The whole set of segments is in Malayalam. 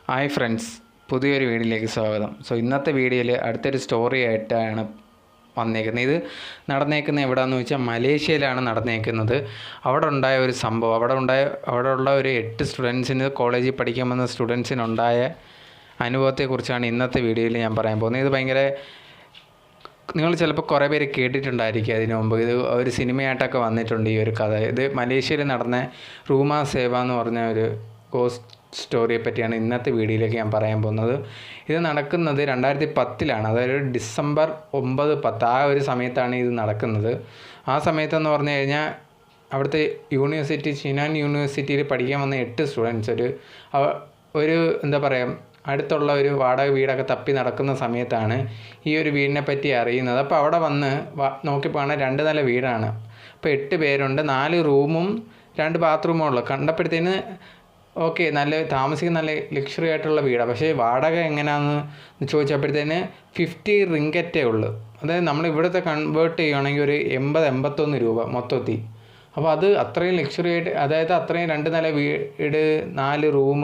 ഹായ് ഫ്രണ്ട്സ്, പുതിയൊരു വീഡിയോയിലേക്ക് സ്വാഗതം. ഇന്നത്തെ വീഡിയോയിൽ അടുത്തൊരു സ്റ്റോറി ആയിട്ടാണ് വന്നേക്കുന്നത്. ഇത് നടന്നേക്കുന്നത് എവിടെയാണെന്ന് വെച്ചാൽ മലേഷ്യയിലാണ് നടന്നേക്കുന്നത്. അവിടെ ഉണ്ടായ ഒരു സംഭവം, അവിടെ ഉള്ള ഒരു 8 സ്റ്റുഡൻസിന്, കോളേജിൽ പഠിക്കാൻ വന്ന സ്റ്റുഡൻസിനുണ്ടായ അനുഭവത്തെക്കുറിച്ചാണ് ഇന്നത്തെ വീഡിയോയിൽ ഞാൻ പറയാൻ പോകുന്നത്. ഇത് ഭയങ്കര, നിങ്ങൾ ചിലപ്പോൾ കുറേ പേര് കേട്ടിട്ടുണ്ടായിരിക്കും അതിന് മുമ്പ്. ഇത് ഒരു സിനിമയായിട്ടൊക്കെ വന്നിട്ടുണ്ട് ഈ ഒരു കഥ. ഇത് മലേഷ്യയിൽ നടന്ന റൂമാ സേവ എന്ന് പറഞ്ഞ ഒരു ഗോസ്റ്റ് സ്റ്റോറിയെ പറ്റിയാണ് ഇന്നത്തെ വീഡിയോയിലേക്ക് ഞാൻ പറയാൻ പോകുന്നത്. ഇത് നടക്കുന്നത് 2010-ലാണ്, അതായത് ഡിസംബർ 9-10 ആ ഒരു സമയത്താണ് ഇത് നടക്കുന്നത്. ആ സമയത്തെന്ന് പറഞ്ഞു കഴിഞ്ഞാൽ അവിടുത്തെ യൂണിവേഴ്സിറ്റി, ചിനാൻ യൂണിവേഴ്സിറ്റിയിൽ പഠിക്കാൻ വന്ന 8 സ്റ്റുഡൻസ് ഒരു എന്താ പറയുക, അടുത്തുള്ള ഒരു വാടക വീടൊക്കെ തപ്പി നടക്കുന്ന സമയത്താണ് ഈ ഒരു വീടിനെ പറ്റി അറിയുന്നത്. അപ്പോൾ അവിടെ വന്ന് നോക്കിയപ്പോൾ 2 നില വീടാണ്. അപ്പോൾ 8 പേരുണ്ട്, 4 റൂമും 2 ബാത്റൂമും ഉള്ളു. കണ്ടപ്പോഴത്തേന് ഓക്കെ, താമസിക്കുന്ന നല്ല ലക്ഷറി ആയിട്ടുള്ള വീടാണ്. പക്ഷേ വാടക എങ്ങനെയാണെന്ന് ചോദിച്ചപ്പോഴത്തേന് 50 റിങ്കറ്റേ ഉള്ളൂ. അതായത് നമ്മൾ ഇവിടുത്തെ കൺവേർട്ട് ചെയ്യുകയാണെങ്കിൽ ഒരു 80-81 രൂപ മൊത്തത്തിൽ. അപ്പോൾ അത് അത്രയും ലക്ഷറി ആയിട്ട്, അതായത് അത്രയും 2 നില വീട്, 4 റൂം,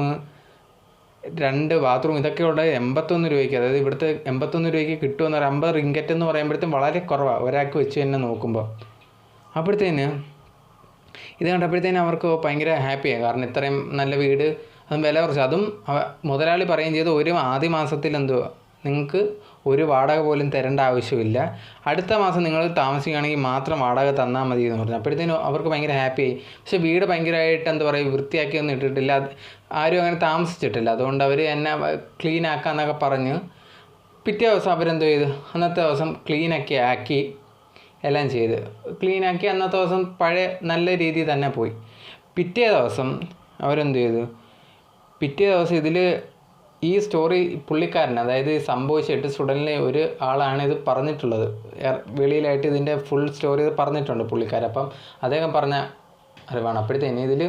2 ബാത്റൂം, ഇതൊക്കെ ഉള്ളത് 81 രൂപയ്ക്ക്. അതായത് ഇവിടുത്തെ 81 രൂപയ്ക്ക് കിട്ടുമെന്ന് പറയാം. 50 റിങ്കറ്റ് എന്ന് പറയുമ്പോഴത്തേക്കും വളരെ കുറവാണ് ഒരാൾക്ക് വെച്ച് തന്നെ നോക്കുമ്പോൾ. അപ്പോഴത്തേന് ഇത് കണ്ടപ്പോഴത്തേനും അവർക്ക് ഭയങ്കര ഹാപ്പിയായി. കാരണം ഇത്രയും നല്ല വീട്, അതും വില കുറച്ച്. അതും മുതലാളി പറയുകയും ചെയ്തു, ആദ്യ മാസത്തിൽ നിങ്ങൾക്ക് ഒരു വാടക പോലും തരേണ്ട ആവശ്യമില്ല, അടുത്ത മാസം നിങ്ങൾ താമസിക്കുകയാണെങ്കിൽ മാത്രം വാടക തന്നാൽ മതി എന്ന് പറഞ്ഞു. അപ്പോഴത്തേനും അവർക്ക് ഭയങ്കര ഹാപ്പിയായി. പക്ഷേ വീട് ഭയങ്കരമായിട്ട് എന്താ പറയുക, വൃത്തിയാക്കിയൊന്നും ഇട്ടിട്ടില്ല, ആരും അങ്ങനെ താമസിച്ചിട്ടില്ല. അതുകൊണ്ട് അവർ എന്നെ ക്ലീൻ ആക്കാമെന്നൊക്കെ പറഞ്ഞ് പിറ്റേ ദിവസം അവരെന്തോ ചെയ്തു, അന്നത്തെ ദിവസം ക്ലീനൊക്കെ ആക്കി എല്ലാം ചെയ്ത് ക്ലീനാക്കി അന്നത്തെ ദിവസം പഴയ നല്ല രീതിയിൽ തന്നെ പോയി. പിറ്റേ ദിവസം അവരെന്ത് ചെയ്തു, പിറ്റേ ദിവസം ഇതിൽ ഈ സ്റ്റോറി പുള്ളിക്കാരൻ, അതായത് സംഭവിച്ച 8 സ്റ്റുഡൻറ്റിലെ ഒരു ആളാണ് ഇത് പറഞ്ഞിട്ടുള്ളത്. വെളിയിലായിട്ട് ഇതിൻ്റെ ഫുൾ സ്റ്റോറി ഇത് പറഞ്ഞിട്ടുണ്ട് പുള്ളിക്കാരൻ. അപ്പം അദ്ദേഹം പറഞ്ഞ അറിവാണ്. അപ്പോഴത്തേന് ഇതിൽ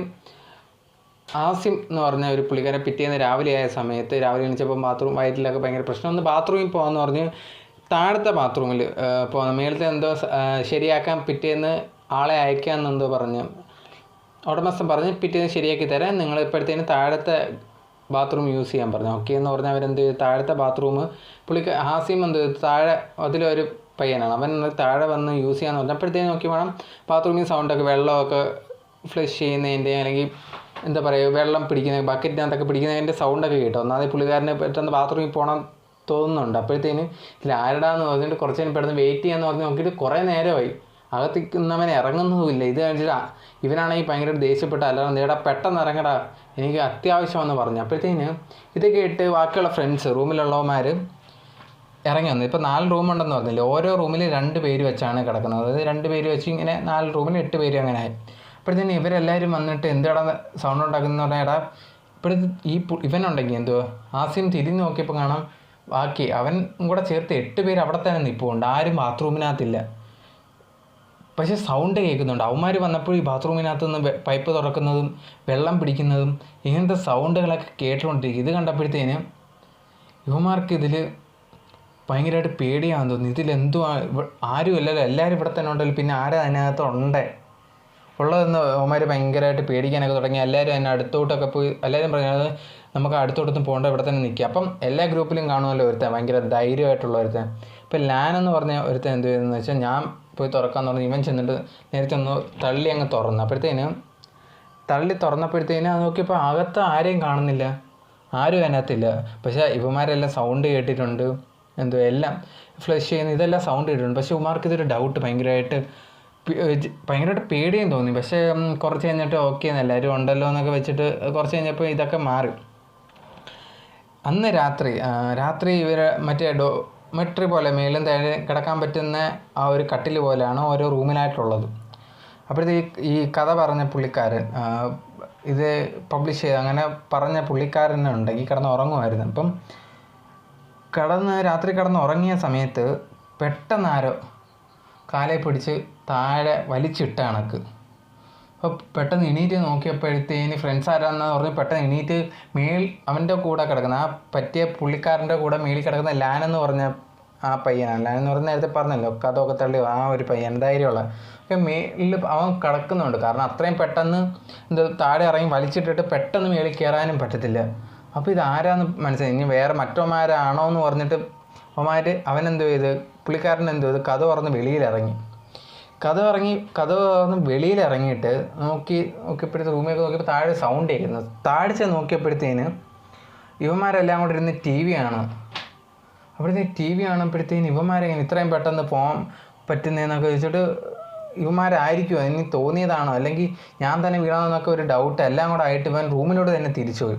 ആസിം എന്ന് പറഞ്ഞ ഒരു പുള്ളിക്കാരൻ പിറ്റേന്ന് രാവിലെ ആയ സമയത്ത്, രാവിലെ എണീച്ചപ്പോൾ വയറ്റിലൊക്കെ ഭയങ്കര പ്രശ്നം, ഒന്ന് ബാത്റൂമിൽ പോകാമെന്ന് പറഞ്ഞ് താഴത്തെ ബാത്റൂമിൽ പോകുന്നു. മേളത്തെ എന്തോ ശരിയാക്കാൻ പിറ്റേന്ന് ആളെ അയക്കാമെന്നെന്തോ പറഞ്ഞ് ഉടമസ്ഥൻ പറഞ്ഞ് പിറ്റേന്ന് ശരിയാക്കി തരാൻ, നിങ്ങൾ ഇപ്പോഴത്തേന് താഴത്തെ ബാത്റൂം യൂസ് ചെയ്യാൻ പറഞ്ഞു. ഓക്കെ എന്ന് പറഞ്ഞാൽ അവരെന്ത് ചെയ്തു, താഴത്തെ ബാത്റൂം ഹാസിം എന്ത് ചെയ്തു, താഴെ അതിലൊരു പയ്യനാണ്, അവൻ താഴെ വന്ന് യൂസ് ചെയ്യാന്ന് പറഞ്ഞു. അപ്പോഴത്തേന് നോക്കി വേണം ബാത്റൂമിൽ സൗണ്ടൊക്കെ, വെള്ളമൊക്കെ ഫ്ലഷ് ചെയ്യുന്നതിൻ്റെ, അല്ലെങ്കിൽ എന്താ പറയുക, വെള്ളം പിടിക്കുന്ന ബക്കറ്റിനകത്തൊക്കെ പിടിക്കുന്നതിൻ്റെ സൗണ്ടൊക്കെ കേട്ടോ. ഒന്നാമത് പുള്ളിക്കാരനെ പെട്ടെന്ന് ബാത്റൂമിൽ പോകണം തോന്നുന്നുണ്ട്. അപ്പോഴത്തേന് ഇതിൽ ആരുടാന്ന് പറഞ്ഞിട്ട് കുറച്ച് നേരം പെട്ടെന്ന് വെയിറ്റ് ചെയ്യാന്ന് പറഞ്ഞ് നോക്കിയിട്ട് കുറേ നേരമായി, അകത്തിരിക്കുന്നവൻ ഇറങ്ങുന്നതുമില്ല. ഇത് കഴിഞ്ഞിട്ട് ഇവനാണെങ്കിൽ ഭയങ്കര ദേഷ്യപ്പെട്ട, അല്ലാതെ നേടാ പെട്ടെന്ന് ഇറങ്ങടാ, എനിക്ക് അത്യാവശ്യമെന്ന് പറഞ്ഞു. അപ്പോഴത്തേന് ഇത് കേട്ട് ബാക്കിയുള്ള ഫ്രണ്ട്സ്, റൂമിലുള്ളവന്മാർ ഇറങ്ങി വന്നു. ഇപ്പോൾ 4 റൂമുണ്ടെന്ന് പറഞ്ഞില്ലേ, ഓരോ റൂമിൽ 2 പേര് വെച്ചാണ് കിടക്കുന്നത്. അതായത് 2 പേര് വെച്ച് ഇങ്ങനെ 4 റൂമിൽ 8 പേര് അങ്ങനെ ആയി. അപ്പോഴത്തേന് ഇവരെല്ലാവരും വന്നിട്ട് എന്താടാ സൗണ്ട് ഉണ്ടാക്കുന്നതെന്ന് പറഞ്ഞാൽ, എടാ ഇപ്പോഴത്തെ ഇവനുണ്ടെങ്കിൽ എന്തുവാ, ആസിം തിരിഞ്ഞ് നോക്കിയപ്പോൾ കാണാം ബാക്കി അവൻ കൂടെ ചേർത്ത് 8 പേര് അവിടെ തന്നെ നിൽപ്പുണ്ട്, ആരും ബാത്റൂമിനകത്തില്ല. പക്ഷേ സൗണ്ട് കേൾക്കുന്നുണ്ട്. അവന്മാർ വന്നപ്പോൾ ഈ ബാത്റൂമിനകത്ത് നിന്ന് പൈപ്പ് തുറക്കുന്നതും വെള്ളം പിടിക്കുന്നതും ഇങ്ങനത്തെ സൗണ്ടുകളൊക്കെ കേട്ടുകൊണ്ടിരിക്കും. ഇത് കണ്ടപ്പോഴത്തേന് ഇവന്മാർക്ക് ഇതിൽ ഭയങ്കരമായിട്ട് പേടിയാണെന്ന് തോന്നി. ഇതിലെന്തോ ആരും ഇല്ലല്ലോ, എല്ലാവരും ഇവിടെ തന്നെ ഉണ്ടല്ലോ, പിന്നെ ആരാ അതിനകത്ത് ഉണ്ടേ ഉള്ളതെന്ന് അവന്മാർ ഭയങ്കരമായിട്ട് പേടിക്കാനൊക്കെ തുടങ്ങി. എല്ലാവരും അതിന് അടുത്തോട്ടൊക്കെ പോയി, എല്ലാവരും പറഞ്ഞത് നമുക്ക് അടുത്തോട്ടൊന്നും പോകേണ്ട, ഇവിടെ തന്നെ നിൽക്കുക. അപ്പം എല്ലാ ഗ്രൂപ്പിലും കാണുമല്ലോ ഒരുത്തൻ ഭയങ്കര ധൈര്യമായിട്ടുള്ള ഒരുത്തൻ. ഇപ്പം ലാൻ എന്ന് പറഞ്ഞ ഒരുത്തൻ എന്ത് ചെയ്തെന്ന് വെച്ചാൽ, ഞാൻ പോയി തുറക്കാമെന്ന് പറഞ്ഞ് ഇവൻ ചെന്നിട്ട് നേരത്തെ ഒന്ന് തള്ളി അങ്ങ് തുറന്നു. അപ്പോഴത്തേന് തുറന്നപ്പോഴത്തേന് അത് നോക്കിയപ്പോൾ അകത്ത് ആരെയും കാണുന്നില്ല, ആരും അതിനകത്തില്ല. പക്ഷേ ഇവന്മാരെല്ലാം സൗണ്ട് കേട്ടിട്ടുണ്ട്, എല്ലാം ഫ്ലഷ് ചെയ്യുന്ന ഇതെല്ലാം സൗണ്ട് കേട്ടിട്ടുണ്ട്. പക്ഷേ ഇവന്മാർക്ക് ഇതൊരു ഡൗട്ട്, ഭയങ്കരമായിട്ട് പേടിയും തോന്നി. പക്ഷേ കുറച്ച് കഴിഞ്ഞിട്ട് ഓക്കെ എല്ലാവരും ഉണ്ടല്ലോ എന്നൊക്കെ വെച്ചിട്ട് കുറച്ച് കഴിഞ്ഞപ്പോൾ ഇതൊക്കെ മാറി. അന്ന് രാത്രി ഇവർ മറ്റേ ഡോമെട്രി പോലെ മേലും താഴെ കിടക്കാൻ പറ്റുന്ന ആ ഒരു കട്ടിൽ പോലെയാണ് ഓരോ റൂമിലായിട്ടുള്ളത്. അപ്പോഴത്തേക്ക് ഈ കഥ പറഞ്ഞ പുള്ളിക്കാരൻ, ഇത് പബ്ലിഷ് ചെയ്ത് അങ്ങനെ പറഞ്ഞ പുള്ളിക്കാരനുണ്ടെങ്കിൽ കിടന്ന് ഉറങ്ങുമായിരുന്നു. അപ്പം രാത്രി കിടന്ന് ഉറങ്ങിയ സമയത്ത് പെട്ടെന്ന് ആരോ കാലെ പിടിച്ച് താഴെ വലിച്ചിട്ട കണക്ക്. അപ്പോൾ പെട്ടെന്ന് എണീറ്റ് നോക്കിയപ്പോഴത്തേന് ഫ്രണ്ട്സ് ആരാന്ന് പറഞ്ഞ് പെട്ടെന്ന് എണീറ്റ് അവൻ്റെ കൂടെ കിടക്കുന്ന ആ പറ്റിയ പുള്ളിക്കാരൻ്റെ കൂടെ മേളിൽ കിടക്കുന്ന ലാൻ എന്ന് പറഞ്ഞ ആ പയ്യനാണ്. ലാൻ എന്ന് പറഞ്ഞ നേരത്തെ പറഞ്ഞല്ലോ, കഥമൊക്കെ തള്ളി ആ ഒരു പയ്യൻ ധൈര്യമുള്ള. അപ്പോൾ മേളിൽ അവൻ കിടക്കുന്നുണ്ട്. കാരണം അത്രയും പെട്ടെന്ന് താഴെ ഇറങ്ങി വലിച്ചിട്ടിട്ട് പെട്ടെന്ന് മേളിൽ കയറാനും പറ്റത്തില്ല. അപ്പോൾ ഇതാരാന്ന് മനസ്സിലായി. ഇനി വേറെ മറ്റോമാരാണോ എന്ന് പറഞ്ഞിട്ട് അവനെന്തോ ചെയ്ത്, പുള്ളിക്കാരൻ എന്തോ ചെയ്ത് കഥ തുറന്ന് വെളിയിലിറങ്ങി. കഥ തുറന്ന് വെളിയിലിറങ്ങിയിട്ട് നോക്കിയപ്പോഴത്തെ റൂമിലൊക്കെ നോക്കിയപ്പോൾ താഴെ സൗണ്ട് കേൾക്കുന്നത്. താഴെ ചെന്ന് നോക്കിയപ്പോഴത്തേന് ഇവന്മാരെല്ലാം കൂടെ ഇരുന്ന് ടി വി കാണും. അപ്പോഴത്തേക്ക് ടി വി കാണുമ്പോഴത്തേന് ഇവന്മാരെങ്ങനെ ഇത്രയും പെട്ടെന്ന് പോകാൻ പറ്റുന്നതെന്നൊക്കെ വെച്ചിട്ട് ഇവന്മാരായിരിക്കുമോ, ഇനി തോന്നിയതാണോ അല്ലെങ്കിൽ ഞാൻ തന്നെ വീണതെന്നൊക്കെ ഒരു ഡൗട്ട് എല്ലാം കൂടെ ആയിട്ട് ഇവൻ റൂമിലോട്ട് തന്നെ തിരിച്ചു പോയി.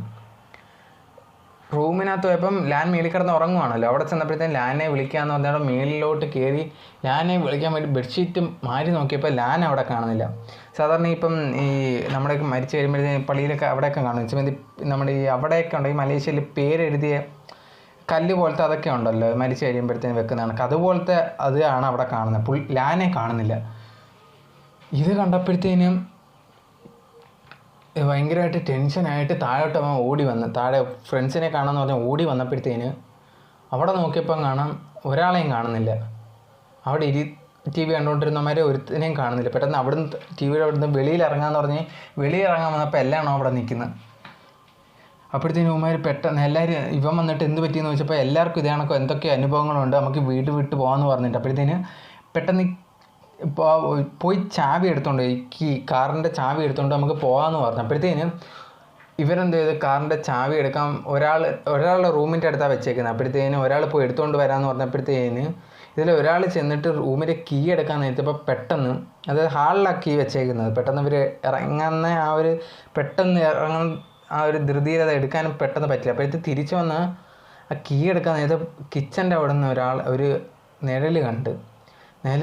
റൂമിനകത്ത് പോയപ്പം ലാൻ മേളിൽ കിടന്ന് ഉറങ്ങുവാണല്ലോ. അവിടെ ചെന്നപ്പോഴത്തേക്കും ലാനെ വിളിക്കാമെന്ന് പറഞ്ഞാൽ മേളിലോട്ട് കയറി ലാനെ വിളിക്കാൻ വേണ്ടി ബെഡ്ഷീറ്റ് മാറി നോക്കിയപ്പോൾ ലാൻ അവിടെ കാണുന്നില്ല. സാധാരണ ഇപ്പം ഈ നമ്മുടെയൊക്കെ മരിച്ചു കഴിയുമ്പോഴത്തേക്കും പള്ളിയിലൊക്കെ അവിടെയൊക്കെ കാണും. നമ്മുടെ ഈ അവിടെയൊക്കെ ഉണ്ട്, ഈ മലേഷ്യയിൽ പേരെഴുതിയ കല്ല് പോലത്തെ അതൊക്കെ ഉണ്ടല്ലോ മരിച്ചു കഴിയുമ്പോഴത്തേനും വെക്കുന്നതാണ്. അതുപോലത്തെ ആണ് അവിടെ കാണുന്നത്. ലാനെ കാണുന്നില്ല. ഇത് കണ്ടപ്പോഴത്തേനും ഭയങ്കരമായിട്ട് ടെൻഷനായിട്ട് താഴോട്ട് അവൻ ഓടി വന്ന്, താഴെ ഫ്രണ്ട്സിനെ കാണാമെന്ന് പറഞ്ഞാൽ ഓടി വന്നപ്പോഴത്തേന് അവിടെ നോക്കിയപ്പം കാണാം ഒരാളെയും കാണുന്നില്ല. അവിടെ ടി വി കണ്ടുകൊണ്ടിരുന്നവരെ ഒരുത്തിനെയും കാണുന്നില്ല. പെട്ടെന്ന് അവിടുന്ന് ടി വിയുടെ അവിടുന്ന് വെളിയിലിറങ്ങാമെന്ന് പറഞ്ഞ് വെളിയിലിറങ്ങാൻ വന്നപ്പോൾ എല്ലാണോ അവിടെ നിൽക്കുന്നത്. അപ്പോഴത്തേനും ഇവന്മാർ പെട്ടെന്ന് എല്ലാവരും ഇവൻ വന്നിട്ട് എന്ത് പറ്റിയെന്ന് ചോദിച്ചപ്പോൾ എല്ലാവർക്കും ഇതേ കണക്കോ എന്തൊക്കെ അനുഭവങ്ങളുണ്ട്, നമുക്ക് വീട് വിട്ട് പോകാമെന്ന് പറഞ്ഞിട്ട്. അപ്പോഴത്തേന് പെട്ടെന്ന് പോയി ചാവി എടുത്തോണ്ട്, കാറിൻ്റെ ചാവി എടുത്തോണ്ട് നമുക്ക് പോകാമെന്ന് പറഞ്ഞു. അപ്പോഴത്തേന് ഇവരെന്ത് ചെയ്ത് കാറിൻ്റെ ചാവി എടുക്കാൻ ഒരാളുടെ റൂമിൻ്റെ അടുത്താണ് വെച്ചേക്കുന്നത്. അപ്പോഴത്തേന് ഒരാൾ പോയി എടുത്തുകൊണ്ട് വരാമെന്ന് പറഞ്ഞപ്പോഴത്തേന് ഇതിൽ ഒരാൾ ചെന്നിട്ട് റൂമിൻ്റെ കീ എടുക്കാൻ നേരത്തപ്പോൾ പെട്ടെന്ന്, അതായത് ഹാളിലാണ് കീ വെച്ചേക്കുന്നത്, പെട്ടെന്ന് ഇവർ ഇറങ്ങുന്ന പെട്ടെന്ന് ഇറങ്ങാൻ ഒരു ധൃതിയിൽ എടുക്കാനും പെട്ടെന്ന് പറ്റില്ല. അപ്പോഴത്തേക്ക് തിരിച്ചു വന്ന് ആ കീ എടുക്കാൻ നേരത്തെ കിച്ചൻ്റെ അവിടെ നിന്ന് ഒരു നിഴൽ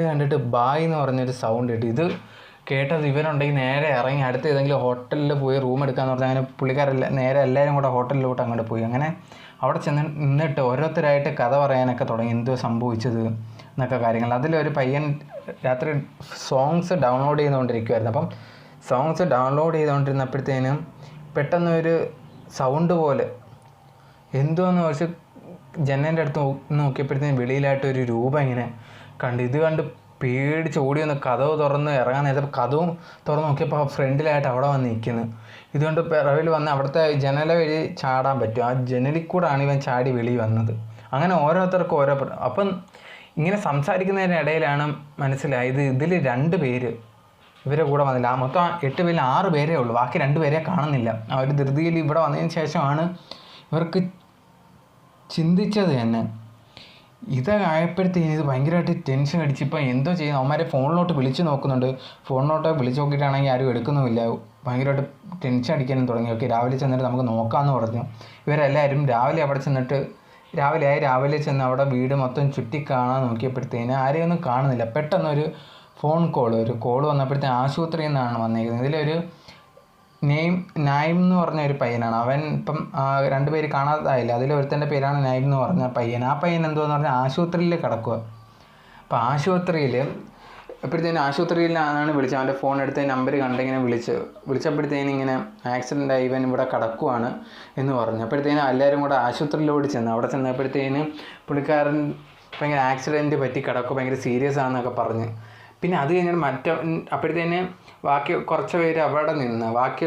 കണ്ടിട്ട് ബായ് എന്ന് പറഞ്ഞൊരു സൗണ്ട് കിട്ടി. ഇത് കേട്ടത് ഇവരുണ്ടെങ്കിൽ നേരെ ഇറങ്ങി അടുത്ത് ഏതെങ്കിലും ഹോട്ടലിൽ പോയി റൂം എടുക്കാമെന്ന് പറഞ്ഞാൽ അങ്ങനെ പുള്ളിക്കാരെല്ലാം നേരെ എല്ലാവരും കൂടെ ഹോട്ടലിലോട്ട് അങ്ങോട്ട് പോയി. അങ്ങനെ അവിടെ നിന്നിട്ട് ഓരോരുത്തരായിട്ട് കഥ പറയാനൊക്കെ തുടങ്ങി, എന്തോ സംഭവിച്ചത് എന്നൊക്കെ കാര്യങ്ങൾ. അതിലൊരു പയ്യൻ രാത്രി സോങ്സ് ഡൗൺലോഡ് ചെയ്തുകൊണ്ടിരിക്കുമായിരുന്നു. അപ്പം സോങ്സ് ഡൗൺലോഡ് ചെയ്തുകൊണ്ടിരുന്നപ്പോഴത്തേനും പെട്ടെന്ന് ഒരു സൗണ്ട് പോലെ എന്തോന്ന് വെച്ച് ജനലിൻ്റെ അടുത്ത് നോക്കിയപ്പോഴത്തേനും വെളിയിലായിട്ടൊരു രൂപം ഇങ്ങനെ കണ്ട്. ഇത് കണ്ട് പേടിച്ച് ഓടി വന്ന് കതവ് തുറന്ന് ഇറങ്ങാൻ നേരത്തെ കതവും തുറന്ന് നോക്കിയപ്പോൾ ഫ്രണ്ടിലായിട്ട് അവിടെ വന്ന് നിൽക്കുന്നത്. ഇതുകൊണ്ട് പിറവിൽ വന്ന് അവിടുത്തെ ജനല വഴി ചാടാൻ പറ്റും. ആ ജനലിൽ കൂടാണ് ഇവൻ ചാടി വെളിയിൽ വന്നത്. അങ്ങനെ ഓരോരുത്തർക്കും അപ്പം ഇങ്ങനെ സംസാരിക്കുന്നതിനിടയിലാണ് മനസ്സിലായത് ഇതിൽ 2 പേര് ഇവരെ കൂടെ വന്നില്ല. മൊത്തം 8 പേരിൽ 6 പേരേ ഉള്ളൂ, ബാക്കി 2 പേരെ കാണുന്നില്ല. ആ ഒരു ധൃതിയിൽ ഇവിടെ വന്നതിന് ശേഷമാണ് ഇവർക്ക് ചിന്തിച്ചത് തന്നെ. ഇതായപ്പോഴത്തേക്കും ഇത് ഭയങ്കരമായിട്ട് ടെൻഷൻ അടിച്ച് ഇപ്പം എന്തോ ചെയ്യുന്നു. അവന്മാരെ ഫോണിലോട്ട് വിളിച്ച് നോക്കുന്നുണ്ട്. ഫോണിലോട്ട് വിളിച്ച് നോക്കിയിട്ടാണെങ്കിൽ ആരും എടുക്കുന്നുമില്ല. ഭയങ്കരമായിട്ട് ടെൻഷൻ അടിക്കാനും തുടങ്ങി. ഓക്കെ, രാവിലെ ചെന്നിട്ട് നമുക്ക് നോക്കാമെന്ന് പറഞ്ഞു. ഇവരെല്ലാവരും രാവിലെ ചെന്ന് അവിടെ വീട് മൊത്തം ചുറ്റി കാണാൻ നോക്കിയപ്പോഴത്തേന് ആരെയും ഒന്നും കാണുന്നില്ല. പെട്ടെന്നൊരു ഫോൺ കോൾ വന്നപ്പോഴത്തേന് ആശുപത്രിയിൽ നിന്നാണ് വന്നേക്കുന്നത്. ഇതിലൊരു നൈം എന്ന് പറഞ്ഞ ഒരു പയ്യനാണ്. അവൻ ഇപ്പം 2 പേര് കാണാതായില്ല. അതിലൊരുത്തൻ്റെ പേരാണ് നൈം എന്ന് പറഞ്ഞ പയ്യൻ. ആ പയ്യൻ എന്തുവെന്ന് പറഞ്ഞാൽ ആശുപത്രിയിൽ കിടക്കുക. അപ്പോൾ ആശുപത്രിയിലാണ് വിളിച്ചത്. അവൻ്റെ ഫോൺ എടുത്ത് നമ്പർ കണ്ടിങ്ങനെ വിളിച്ചപ്പോഴത്തേനും ഇങ്ങനെ ആക്സിഡൻ്റായി ഇവൻ ഇവിടെ കിടക്കുവാണ് എന്ന് പറഞ്ഞു. അപ്പോഴത്തേനും എല്ലാവരും കൂടെ ആശുപത്രിയിലോട്ട് ചെന്നു. അവിടെ ചെന്നപ്പോഴത്തേനും പുള്ളിക്കാരൻ ഭയങ്കര ആക്സിഡൻറ്റ് പറ്റി കിടക്കുക, ഭയങ്കര സീരിയസ് ആണെന്നൊക്കെ പറഞ്ഞ്. പിന്നെ അത് കഴിഞ്ഞിട്ട് അപ്പോഴത്തേന് ബാക്കി കുറച്ച് പേര് അവിടെ നിന്ന് ബാക്കി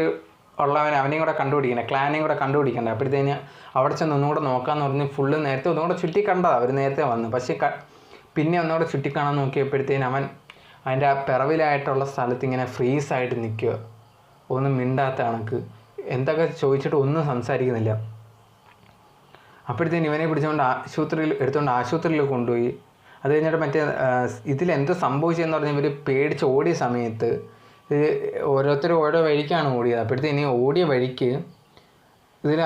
അവനെയും കൂടെ കണ്ടുപിടിക്കണേ, ക്ലാനെയും കൂടെ കണ്ടുപിടിക്കണ്ടേ. അപ്പോഴത്തേന് അവിടെ ചെന്ന് ഒന്നുകൂടെ നോക്കാമെന്ന് പറഞ്ഞ് ഫുള്ള് നേരത്തെ ഒന്നുകൂടെ ചുറ്റി കണ്ടതാണ് അവർ നേരത്തെ വന്ന്. പക്ഷേ പിന്നെ ഒന്നുകൂടെ ചുറ്റിക്കാണാൻ നോക്കിയപ്പോഴത്തേന് അതിൻ്റെ ആ പിറവിലായിട്ടുള്ള സ്ഥലത്ത് ഇങ്ങനെ ഫ്രീസായിട്ട് നിൽക്കുക, ഒന്നും മിണ്ടാത്ത കണക്ക്, എന്തൊക്കെ ചോദിച്ചിട്ട് ഒന്നും സംസാരിക്കുന്നില്ല. അപ്പോഴത്തേന് ഇവനെ പിടിച്ചുകൊണ്ട് ആശുപത്രിയിൽ കൊണ്ടുപോയി. അത് കഴിഞ്ഞിട്ട് ഇതിലെന്തോ സംഭവിച്ചതെന്ന് പറഞ്ഞാൽ ഇവർ പേടിച്ച് ഓടിയ സമയത്ത് ഓരോരുത്തരും ഓരോ വഴിക്കാണ് ഓടിയത്. അപ്പോഴത്തേന് ഓടിയ വഴിക്ക് ഇതിൽ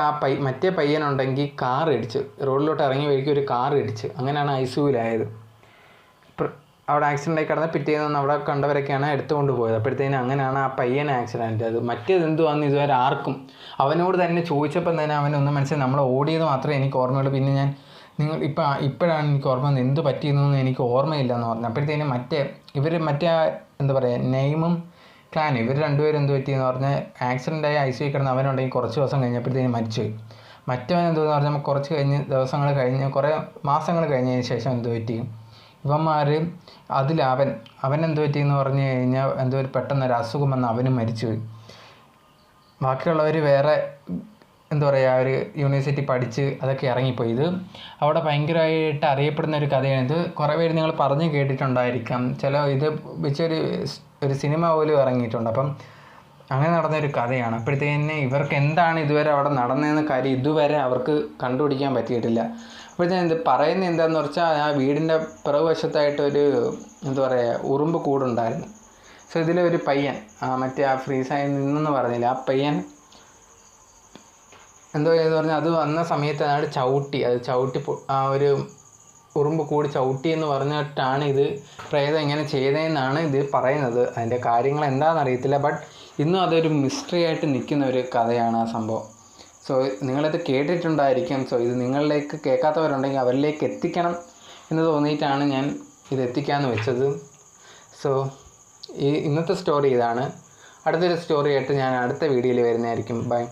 മറ്റേ പയ്യനുണ്ടെങ്കിൽ കാർ ഇടിച്ച് റോഡിലോട്ട് ഇറങ്ങിയ വഴിക്ക് ഒരു കാർ ഇടിച്ച്, അങ്ങനെയാണ് ICUവിലായത്. അവിടെ ആക്സിഡൻ്റായി കിടന്ന് പിറ്റേന്ന് അവിടെ കണ്ടവരൊക്കെയാണ് എടുത്തുകൊണ്ട് പോയത്. അപ്പോഴത്തേന് അങ്ങനെയാണ് ആ പയ്യൻ ആക്സിഡൻറ്റ്. അത് മറ്റേതെന്തുവാന്ന് ഇതുവരെ ആർക്കും അവനോട് തന്നെ ചോദിച്ചപ്പം തന്നെ അവനൊന്നും മനസ്സിലായി. നമ്മൾ ഓടിയത് മാത്രമേ എനിക്ക് ഓർമ്മയുള്ളൂ. പിന്നെ ഞാൻ ഇപ്പോഴാണ് എനിക്ക് ഓർമ്മ എന്ത് പറ്റിയെന്നൊന്നും എനിക്ക് ഓർമ്മയില്ല എന്ന് പറഞ്ഞു. അപ്പോഴത്തേനും എന്താ പറയുക, നൈമും ക്ലാനും ഇവർ 2 പേരും എന്ത് പറ്റിയെന്ന് പറഞ്ഞാൽ ആക്സിഡൻ്റായി ICU കിടന്ന് അവനുണ്ടെങ്കിൽ കുറച്ച് ദിവസം കഴിഞ്ഞപ്പോഴത്തേനും മരിച്ചുപോയി. മറ്റവൻ എന്തെന്ന് പറഞ്ഞാൽ കുറച്ച് കുറേ മാസങ്ങൾ കഴിഞ്ഞതിന് ശേഷം എന്ത് പറ്റി, ഇവന്മാർ അവൻ എന്ത് പറ്റിയെന്ന് പറഞ്ഞു കഴിഞ്ഞാൽ എന്തോ പെട്ടെന്നൊരു അസുഖം വന്ന് അവനും മരിച്ചുപോയി. ബാക്കിയുള്ളവർ വേറെ എന്താ പറയുക ഒരു യൂണിവേഴ്സിറ്റി പഠിച്ച് അതൊക്കെ ഇറങ്ങിപ്പോയി. ഇത് അവിടെ ഭയങ്കരമായിട്ട് അറിയപ്പെടുന്ന ഒരു കഥയാണ്. ഇത് കുറേ പേര് നിങ്ങൾ പറഞ്ഞ് കേട്ടിട്ടുണ്ടായിരിക്കാം. ഇത് ഒരു സിനിമ പോലും ഇറങ്ങിയിട്ടുണ്ട്. അപ്പം അങ്ങനെ നടന്നൊരു കഥയാണ്. അപ്പോഴത്തേന് ഇവർക്ക് എന്താണ് ഇതുവരെ അവിടെ നടന്നതെന്ന കാര്യം ഇതുവരെ അവർക്ക് കണ്ടുപിടിക്കാൻ പറ്റിയിട്ടില്ല. അപ്പോഴത്തേന് ഇത് പറയുന്നത് എന്താണെന്ന് വെച്ചാൽ ആ വീടിൻ്റെ പിറകുവശത്തായിട്ടൊരു എന്താ പറയുക ഉറുമ്പ് കൂടുണ്ടായിരുന്നു. സോ ഇതിലൊരു പയ്യൻ മറ്റേ ആ ഫ്രീസായി നിന്നെന്ന് പറഞ്ഞില്ല, ആ പയ്യൻ എന്തോ എന്ന് പറഞ്ഞാൽ അത് വന്ന സമയത്ത് അത് ചവിട്ടി ആ ഒരു ഉറുമ്പ് കൂടി ചവിട്ടി എന്ന് പറഞ്ഞിട്ടാണ് ഇത് പ്രേതം ഇങ്ങനെ ചെയ്തതെന്നാണ് ഇത് പറയുന്നത്. അതിൻ്റെ കാര്യങ്ങൾ എന്താണെന്ന് അറിയത്തില്ല. ബട്ട് ഇന്നും അതൊരു മിസ്റ്ററി ആയിട്ട് നിൽക്കുന്ന ഒരു കഥയാണ് ആ സംഭവം. സോ നിങ്ങളിത് കേട്ടിട്ടുണ്ടായിരിക്കും. സോ ഇത് നിങ്ങളിലേക്ക് കേൾക്കാത്തവരുണ്ടെങ്കിൽ അവരിലേക്ക് എത്തിക്കണം എന്ന് തോന്നിയിട്ടാണ് ഞാൻ ഇത് എത്തിക്കാമെന്ന് വെച്ചത്. സോ ഇന്നത്തെ സ്റ്റോറി ഇതാണ്. അടുത്തൊരു സ്റ്റോറി ആയിട്ട് ഞാൻ അടുത്ത വീഡിയോയിൽ വരുന്നതായിരിക്കും. ബൈ.